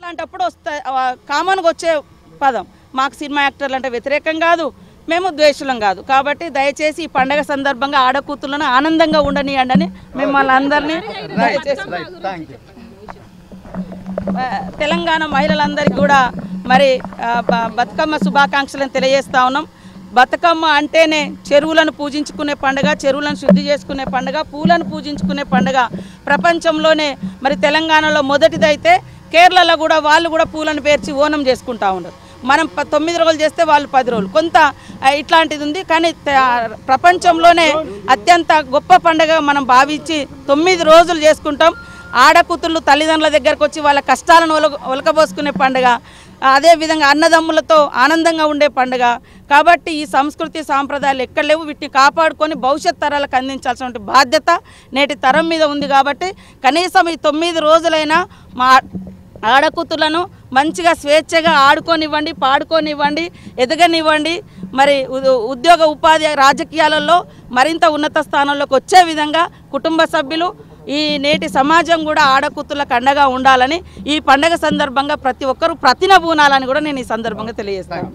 అలాంటప్పుడు కామన్గా వచ్చే పదం. మాకు సినిమా యాక్టర్లు అంటే వ్యతిరేకం కాదు, మేము ద్వేషులం కాదు. కాబట్టి దయచేసి ఈ పండగ సందర్భంగా ఆడకూతులను ఆనందంగా ఉండనియండి అని మిమ్మల్ని అందరినీ తెలంగాణ మహిళలందరికీ కూడా మరి బతుకమ్మ శుభాకాంక్షలను తెలియజేస్తా ఉన్నాం. బతుకమ్మ అంటేనే చెరువులను పూజించుకునే పండుగ, చెరువులను శుద్ధి చేసుకునే పండుగ, పూలను పూజించుకునే పండుగ. ప్రపంచంలోనే మరి తెలంగాణలో మొదటిదైతే కేరళలో కూడా వాళ్ళు కూడా పూలను పేర్చి ఓనం చేసుకుంటా ఉన్నారు. మనం 9 రోజులు చేస్తే వాళ్ళు 10 రోజులు కొంత ఇట్లాంటిది ఉంది. కానీ ప్రపంచంలోనే అత్యంత గొప్ప పండుగ మనం భావించి 9 రోజులు చేసుకుంటాం. ఆడకూతుళ్ళు తల్లిదండ్రుల దగ్గరకు వచ్చి వాళ్ళ కష్టాలను ఒలకబోసుకునే పండుగ, అదేవిధంగా అన్నదమ్ములతో ఆనందంగా ఉండే పండుగ. కాబట్టి ఈ సంస్కృతి సాంప్రదాయాలు ఎక్కడ లేవు, వీటిని కాపాడుకొని భవిష్యత్ తరాలకు అందించాల్సిన బాధ్యత నేటి తరం మీద ఉంది. కాబట్టి కనీసం ఈ 9 రోజులైనా మా ఆడకూతులను మంచిగా స్వేచ్ఛగా ఆడుకోనివ్వండి, పాడుకోనివ్వండి, ఎదగనివ్వండి. మరి ఉద్యోగ ఉపాధి రాజకీయాలలో మరింత ఉన్నత స్థానంలోకి వచ్చే విధంగా కుటుంబ సభ్యులు ఈ నేటి సమాజం కూడా ఆడకూతులకు అండగా ఉండాలని ఈ పండగ సందర్భంగా ప్రతి ఒక్కరూ ప్రతినబూనాలని కూడా నేను ఈ సందర్భంగా తెలియజేస్తాను.